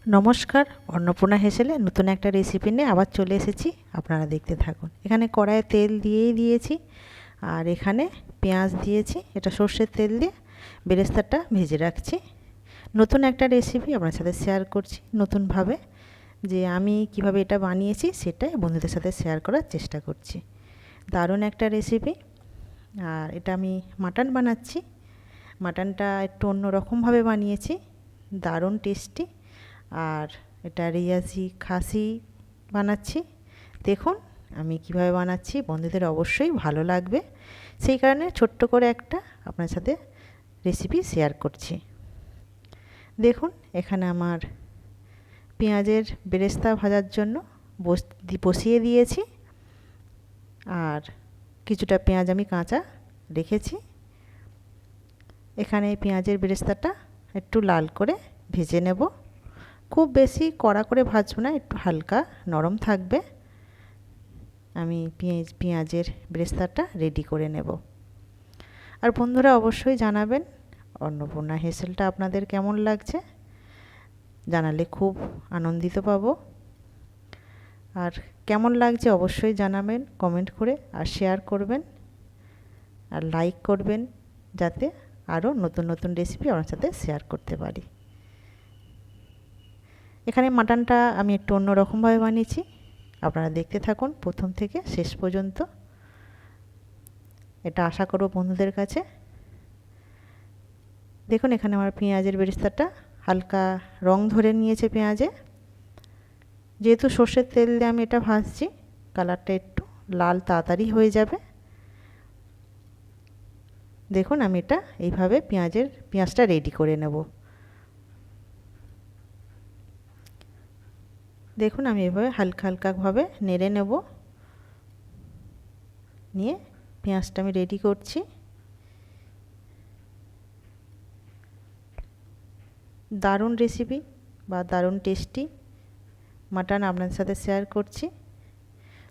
নমস্কার, অন্নপূর্ণা হেসেলে নতুন একটা রেসিপি নিয়ে আবার চলে এসেছি। আপনারা দেখতে থাকুন। এখানে কড়াইয়ে তেল দিয়েই দিয়েছি, আর এখানে পেঁয়াজ দিয়েছি। এটা সর্ষের তেল দিয়ে বেরেস্তাটা ভেজে রাখছি। নতুন একটা রেসিপি আপনার সাথে শেয়ার করছি, নতুনভাবে যে আমি কিভাবে এটা বানিয়েছি সেটাই বন্ধুদের সাথে শেয়ার করার চেষ্টা করছি। দারুণ একটা রেসিপি। আর এটা আমি মাটন বানাচ্ছি। মাটনটা একটু অন্যরকমভাবে বানিয়েছি, দারুণ টেস্টি। আর এটা রিয়াজি খাসি বানাচ্ছি। দেখুন আমি কিভাবে বানাচ্ছি, বন্ধুদের অবশ্যই ভালো লাগবে, সেই কারণে ছোট্ট করে একটা আপনার সাথে রেসিপি শেয়ার করছি। দেখুন এখানে আমার পেঁয়াজের বেরেস্তা ভাজার জন্য বসিয়ে দিয়েছি, আর কিছুটা পেঁয়াজ আমি কাঁচা রেখেছি। এখানে পেঁয়াজের বেরেস্তাটা একটু লাল করে ভেজে নেব। খুব বেশি কড়া করে ভাজবো না, একটু হালকা নরম থাকবে। আমি পেঁয়াজের বেরেস্তাটা রেডি করে নেব। আর বন্ধুরা অবশ্যই জানাবেন অন্নপূর্ণা হেসেলটা আপনাদের কেমন লাগছে, জানালে খুব আনন্দিত পাবো। আর কেমন লাগছে অবশ্যই জানাবেন কমেন্ট করে, আর শেয়ার করবেন আর লাইক করবেন, যাতে আরও নতুন নতুন রেসিপি আমার সাথে শেয়ার করতে পারি। এখানে মাটনটা আমি একটু অন্যরকমভাবে বানিয়েছি, আপনারা দেখতে থাকুন প্রথম থেকে শেষ পর্যন্ত। এটা আশা করব বন্ধুদের কাছে। দেখুন এখানে আমার পেঁয়াজের বেরেস্তাটা হালকা রং ধরে নিয়েছে পেঁয়াজে। যেহেতু সর্ষের তেল দিয়ে আমি এটা ভাজছি, কালারটা একটু লাল তাড়াতাড়ি হয়ে যাবে। দেখুন আমি এটা এইভাবে পেঁয়াজটা রেডি করে নেব। দেখুন আমি এভাবে হালকা হালকাভাবে নেড়ে নেব, নিয়ে পেঁয়াজটা আমি রেডি করছি। দারুণ রেসিপি বা দারুণ টেস্টি মাটন আপনাদের সাথে শেয়ার করছি।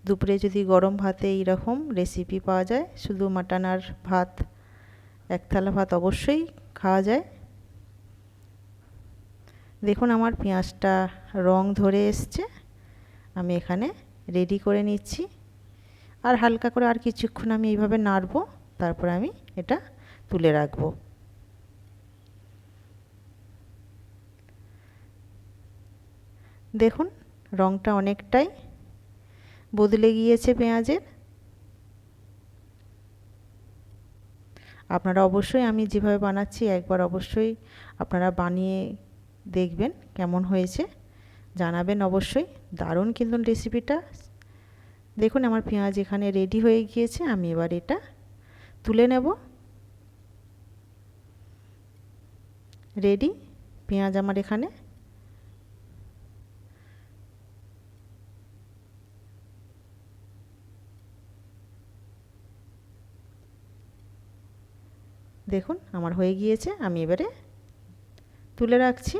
দুপুরে যদি গরম ভাতে এইরকম রেসিপি পাওয়া যায়, শুধু মাটন আর ভাত, এক থালা ভাত অবশ্যই খাওয়া যায়। দেখুন আমার পেঁয়াজটা রং ধরে এসছে, আমি এখানে রেডি করে নিচ্ছি। আর হালকা করে আর কিছুক্ষণ আমি এইভাবে নাড়বো, তারপর আমি এটা তুলে রাখবো। দেখুন রংটা অনেকটাই বদলে গিয়েছে পেঁয়াজের। আপনারা অবশ্যই আমি যেভাবে বানাচ্ছি একবার অবশ্যই আপনারা বানিয়ে দেখবেন কেমন হয়েছে, জানাবেন অবশ্যই। দারুণ কিন্তু রেসিপিটা। দেখুন আমার পেঁয়াজ এখানে রেডি হয়ে গিয়েছে, আমি এবার এটা তুলে নেব। রেডি পেঁয়াজ আমার এখানে। দেখুন আমার হয়ে গিয়েছে, আমি এবারে তুলে রাখছি।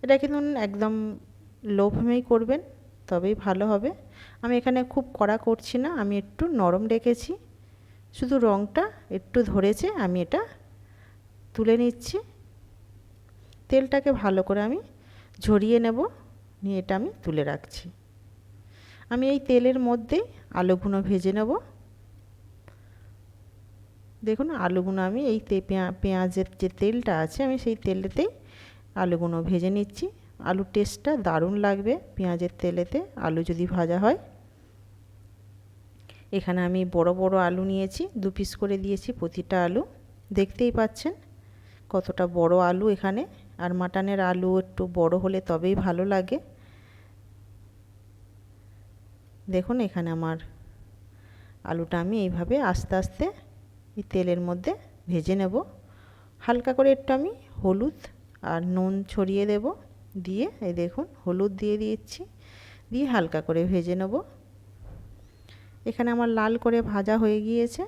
এটা কিন্তু একদম লো ফ্লেমেই করবেন, তবেই ভালো হবে। আমি এখানে খুব কড়া করছি না, আমি একটু নরম রেখেছি, শুধু রংটা একটু ধরেছে। আমি এটা তুলে নিচ্ছি। তেলটাকে ভালো করে আমি ঝরিয়ে নেব, নিয়ে এটা আমি তুলে রাখছি। আমি এই তেলের মধ্যেই আলুগুলো ভেজে নেব। দেখুন আলুগুলো আমি এই পেঁয়াজের যে তেলটা আছে, আমি সেই তেলেতেই আলুগুলো ভেজে নিচ্ছি। আলুর টেস্টটা দারুণ লাগবে পেঁয়াজের তেলেতে, আলু যদি ভাজা হয়। এখানে আমি বড় বড় আলু নিয়েছি, 2 পিস করে দিয়েছি প্রতিটা আলু। দেখতেই পাচ্ছেন কতটা বড় আলু এখানে। আর মাটনের আলু একটু বড় হলে তবেই ভালো লাগে। দেখুন এখানে আমার আলুটা আমি এইভাবে আস্তে আস্তে এই তেলের মধ্যে ভেজে নেব। হালকা করে একটু আমি হলুদ আর নুন ছড়িয়ে দেব, দিয়ে এই দেখুন হলুদ দিয়ে দিচ্ছি, দিয়ে হালকা করে ভেজে নেব। এখানে আমার লাল করে ভাজা হয়ে গিয়েছে,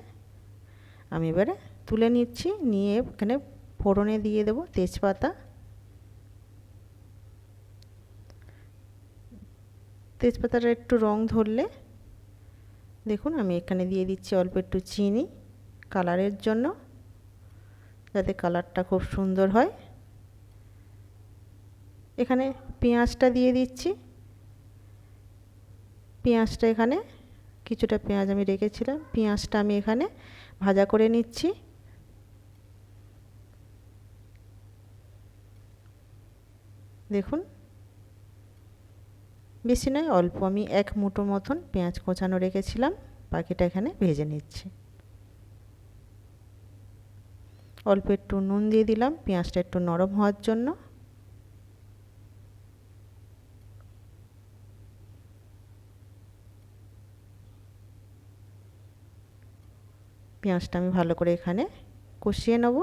আমি এবারে তুলে নিচ্ছি। নিয়ে এখানে ফোড়নে দিয়ে দেব তেজপাতা। তেজপাতাটা একটু রং ধরলে দেখুন আমি এখানে দিয়ে দিচ্ছি অল্প একটু চিনি কালারের জন্য। যাতে কালারটা খুব সুন্দর হয়। এখানে পেঁয়াজটা দিয়ে দিচ্ছি। পেঁয়াজটা এখানে কিছুটা পেঁয়াজ আমি রেখেছিলাম, পেঁয়াজটা আমি এখানে ভাজা করে নিচ্ছি। দেখুন বেশি নয়, অল্প, আমি 1 মুঠো মতন পেঁয়াজ কোচানো রেখেছিলাম, বাকিটা এখানে ভেজে নিচ্ছি। অল্প একটু নুন দিয়ে দিলাম পেঁয়াজটা একটু নরম হওয়ার জন্য। পেঁয়াজটা আমি ভালো করে এখানে কষিয়ে নেব।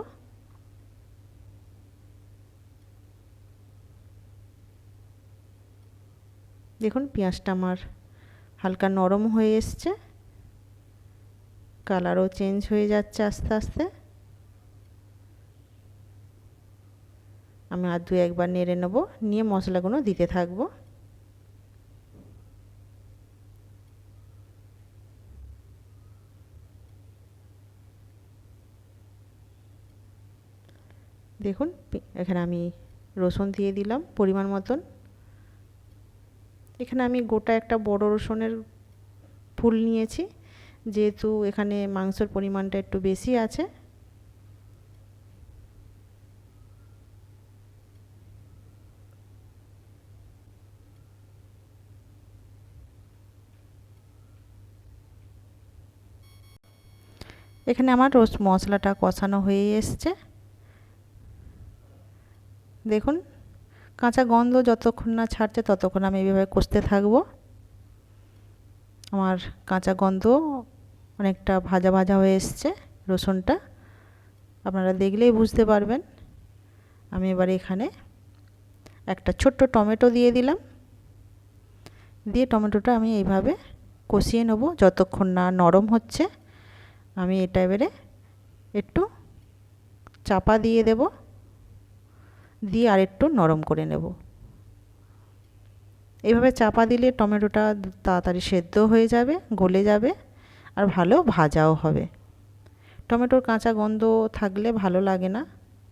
দেখুন পেঁয়াজটা আমার হালকা নরম হয়ে এসছে, কালারও চেঞ্জ হয়ে যাচ্ছে আস্তে আস্তে। আমি আর 2-1 বার নেড়ে নেব, নিয়ে মশলাগুলো দিতে থাকবো। দেখুন এখানে আমি রসুন দিয়ে দিলাম পরিমাণ মতন। এখানে আমি গোটা একটা বড় রসুনের ফুল নিয়েছি, যেহেতু এখানে মাংসের পরিমাণটা একটু বেশি আছে। এখানে আমার মশলাটা কষানো হয়ে এসছে। দেখুন কাঁচা গন্ধ যতক্ষণ না ছাড়ছে ততক্ষণ আমি এইভাবে কষতে থাকবো। আমার কাঁচা গন্ধ অনেকটা ভাজা ভাজা হয়ে এসছে রসুনটা, আপনারা দেখলেই বুঝতে পারবেন। আমি এবার এখানে একটা ছোট্ট টমেটো দিয়ে দিলাম, দিয়ে টমেটোটা আমি এইভাবে কষিয়ে নেব যতক্ষণ না নরম হচ্ছে। আমি এটা এবারে একটু চাপা দিয়ে দেব, দিয়ে আর একটু নরম করে নেব। এইভাবে চাপা দিলে টমেটোটা তাড়াতাড়ি সেদ্ধ হয়ে যাবে, গলে যাবে, আর ভালো ভাজাও হবে। টমেটোর কাঁচা গন্ধ থাকলে ভালো লাগে না,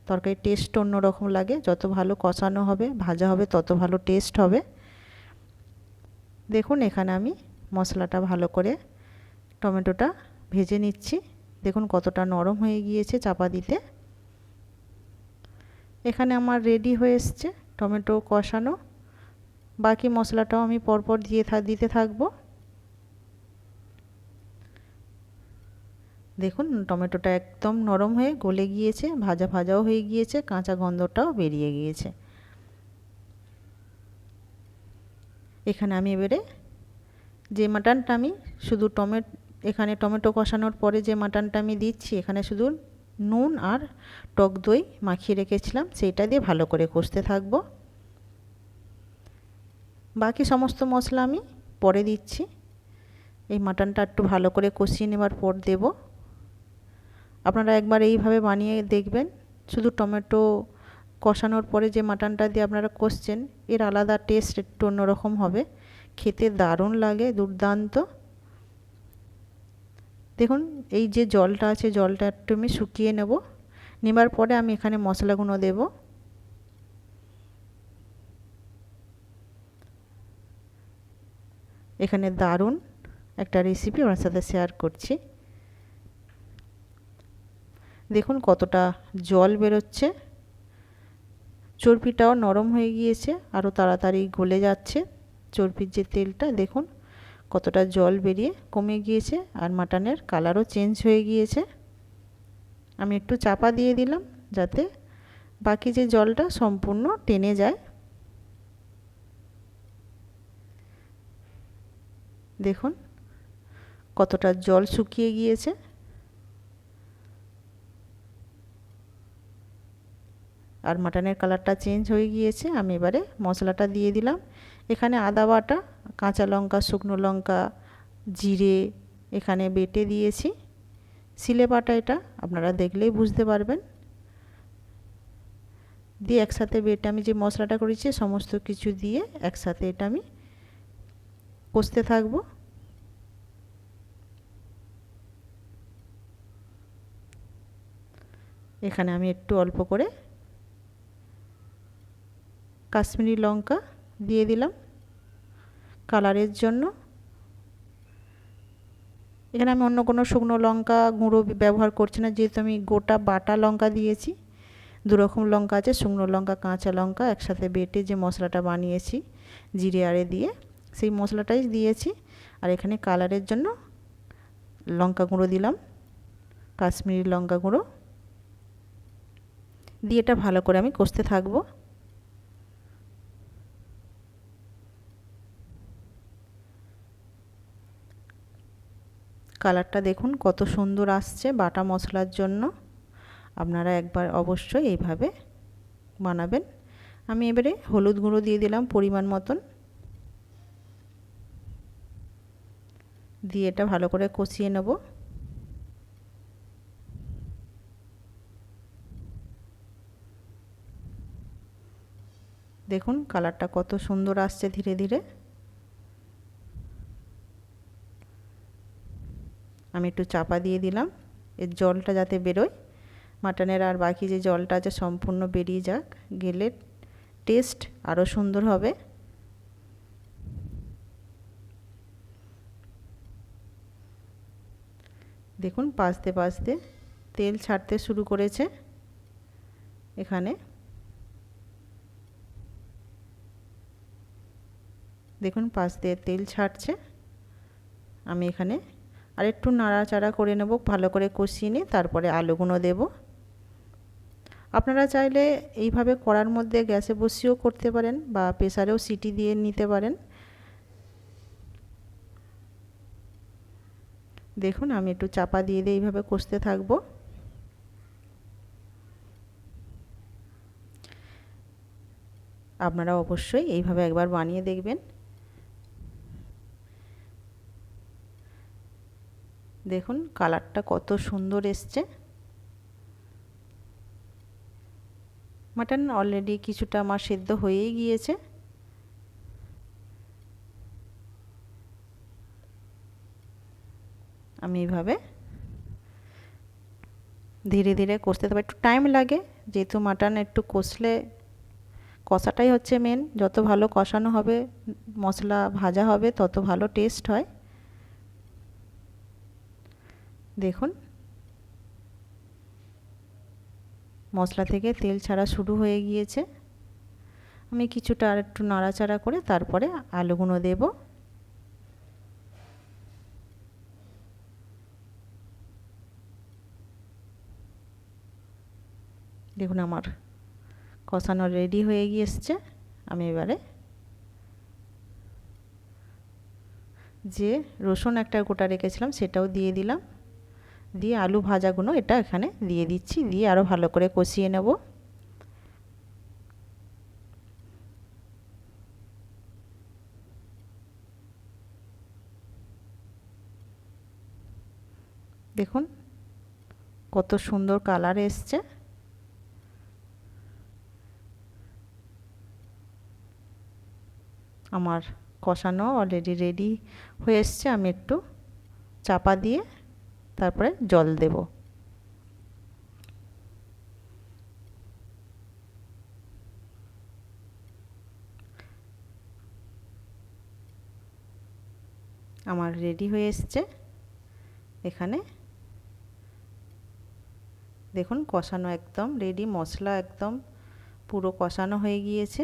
তরকারির টেস্ট অন্যরকম লাগে। যত ভালো কষানো হবে ভাজা হবে তত ভালো টেস্ট হবে। দেখুন এখানে আমি মশলাটা ভালো করে টমেটোটা ভেজে নিচ্ছি। দেখুন কতটা নরম হয়ে গিয়েছে চাপা দিতে। এখানে আমার রেডি হয়ে এসছে টমেটো কষানো। বাকি মশলাটাও আমি পরপর দিতে থাকবো। দেখুন টমেটোটা একদম নরম হয়ে গলে গিয়েছে, ভাজা ভাজাও হয়ে গিয়েছে, কাঁচা গন্ধটাও বেরিয়ে গিয়েছে। এখানে আমি এবারে যে মাটনটা আমি শুধু এখানে টমেটো কষানোর পরে যে মাটনটা আমি দিচ্ছি, এখানে শুধু নুন আর টক দই মাখিয়ে রেখেছিলাম, সেইটা দিয়ে ভালো করে কষতে থাকবো। বাকি সমস্ত মশলা আমি পরে দিচ্ছি, এই মাটনটা একটু ভালো করে কষিয়ে নেবার পর দেব। আপনারা একবার এইভাবে বানিয়ে দেখবেন। শুধু টমেটো কষানোর পরে যে মাটনটা দিয়ে আপনারা কষছেন, এর আলাদা টেস্ট একটু অন্যরকম হবে, খেতে দারুণ লাগে, দুর্দান্ত। দেখুন এই যে জলটা আছে, জলটা একটু আমি শুকিয়ে নেব, নেবার পরে আমি এখানে মশলাগুলো দেব। এখানে দারুণ একটা রেসিপি আপনার সাথে শেয়ার করছি। দেখুন কতটা জল বেরোচ্ছে, চর্বিটাও নরম হয়ে গিয়েছে, আরও তাড়াতাড়ি গলে যাচ্ছে চর্বির যে তেলটা। দেখুন কতটা জল বেরিয়ে কমে গিয়েছে, আর মাটনের কালারও চেঞ্জ হয়ে গিয়েছে। আমি একটু চাপা দিয়ে দিলাম যাতে বাকি যে জলটা সম্পূর্ণ টেনে যায়। দেখুন কতটা জল শুকিয়ে গিয়েছে। আর মাটনের কালারটা চেঞ্জ হয়ে গিয়েছে। আমি এবারে মশলাটা দিয়ে দিলাম। এখানে আদা বাটা, কাঁচা লঙ্কা, শুকনো লঙ্কা, জিরে এখানে বেটে দিয়েছি, সিলে বাটা, এটা আপনারা দেখলেই বুঝতে পারবেন। দিয়ে একসাথে বেটে আমি যে মশলাটা করেছি সমস্ত কিছু দিয়ে একসাথে এটা আমি কষতে থাকবো। এখানে আমি একটু অল্প করে কাশ্মীরি লঙ্কা দিয়ে দিলাম কালারের জন্য। এখানে আমি অন্য কোনো শুকনো লঙ্কা গুঁড়ো ব্যবহার করছি না, যেহেতু আমি গোটা বাটা লঙ্কা দিয়েছি। দু রকম লঙ্কা আছে, শুকনো লঙ্কা কাঁচা লঙ্কা একসাথে বেটে যে মশলাটা বানিয়েছি জিরে আরে দিয়ে, সেই মশলাটাই দিয়েছি। আর এখানে কালারের জন্য লঙ্কা গুঁড়ো দিলাম, কাশ্মীরি লঙ্কা গুঁড়ো দিয়ে এটা ভালো করে আমি কষতে থাকবো। কালারটা দেখুন কত সুন্দর আসছে বাটা মশলার জন্য। আপনারা একবার অবশ্যই এইভাবে বানাবেন। আমি এবারে হলুদ গুঁড়ো দিয়ে দিলাম পরিমাণ মতন, দিয়ে এটা ভালো করে কষিয়ে নেব। দেখুন কালারটা কত সুন্দর আসছে ধীরে ধীরে। আমি একটু চাপা দিয়ে দিলাম এর জলটা যাতে বেরোয়, মাটনের আর বাকি যে জলটা আছে সম্পূর্ণ বেরিয়ে যাক, গেলে টেস্ট আরও সুন্দর হবে। দেখুন পাশতে পাশতে তেল ছাড়তে শুরু করেছে। এখানে দেখুন পাশ দিয়ে তেল ছাড়ছে। আমি এখানে আর একটু নাড়াচাড়া করে নেব, ভালো করে কষিয়ে নিয়ে তারপরে আলুগুলো দেব। আপনারা চাইলে এইভাবে কড়ার মধ্যে গ্যাসে বসিয়েও করতে পারেন বা প্রেসারেও সিটি দিয়ে নিতে পারেন। দেখুন আমি একটু চাপা দিয়ে দিয়ে এইভাবে কষতে থাকবো। আপনারা অবশ্যই এইভাবে একবার বানিয়ে দেখবেন। দেখুন কালারটা কত সুন্দর এসছে। মাটন অলরেডি কিছুটা আমার সেদ্ধ হয়েই গিয়েছে। আমি এইভাবে ধীরে ধীরে কষতে থাকবো, একটু টাইম লাগে যেহেতু মাটন একটু কষলে, কষাটাই হচ্ছে মেন। যত ভালো কষানো হবে, মশলা ভাজা হবে, তত ভালো টেস্ট হয়। দেখুন মশলা থেকে তেল ছাড়া শুরু হয়ে গিয়েছে। আমি কিছুটা আর একটু নাড়াচাড়া করে তারপরে আলুগুলো দেব। দেখুন আমার কষানো রেডি হয়ে গিয়েছে। আমি এবারে যে রসুন একটা গোটা রেখেছিলাম সেটাও দিয়ে দিলাম, দিয়ে আলু ভাজাগুলো এটা এখানে দিয়ে দিচ্ছি, দিয়ে আরও ভালো করে কষিয়ে নেব। দেখুন কত সুন্দর কালার এসছে। আমার কষানো অলরেডি রেডি হয়ে এসছে। আমি একটু চাপা দিয়ে তারপরে জল দেব। আমার রেডি হয়ে এসছে। এখানে দেখুন কষানো একদম রেডি, মশলা একদম পুরো কষানো হয়ে গিয়েছে।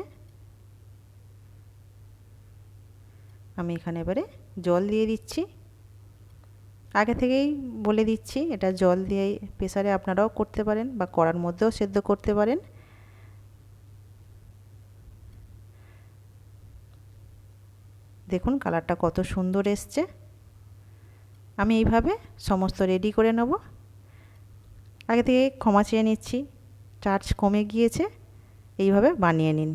আমি এখানে এবারে জল দিয়ে দিচ্ছি। আগে থেকেই বলে দিচ্ছি এটা জল দিয়ে প্রেসারে আপনারাও করতে পারেন বা কড়ার মধ্যেও সেদ্ধ করতে পারেন। দেখুন কালারটা কত সুন্দর এসছে। আমি এইভাবে সমস্ত রেডি করে নেব। আগে থেকে ক্ষমা চেয়ে নিচ্ছি, চার্জ কমে গিয়েছে। এইভাবে বানিয়ে নিন।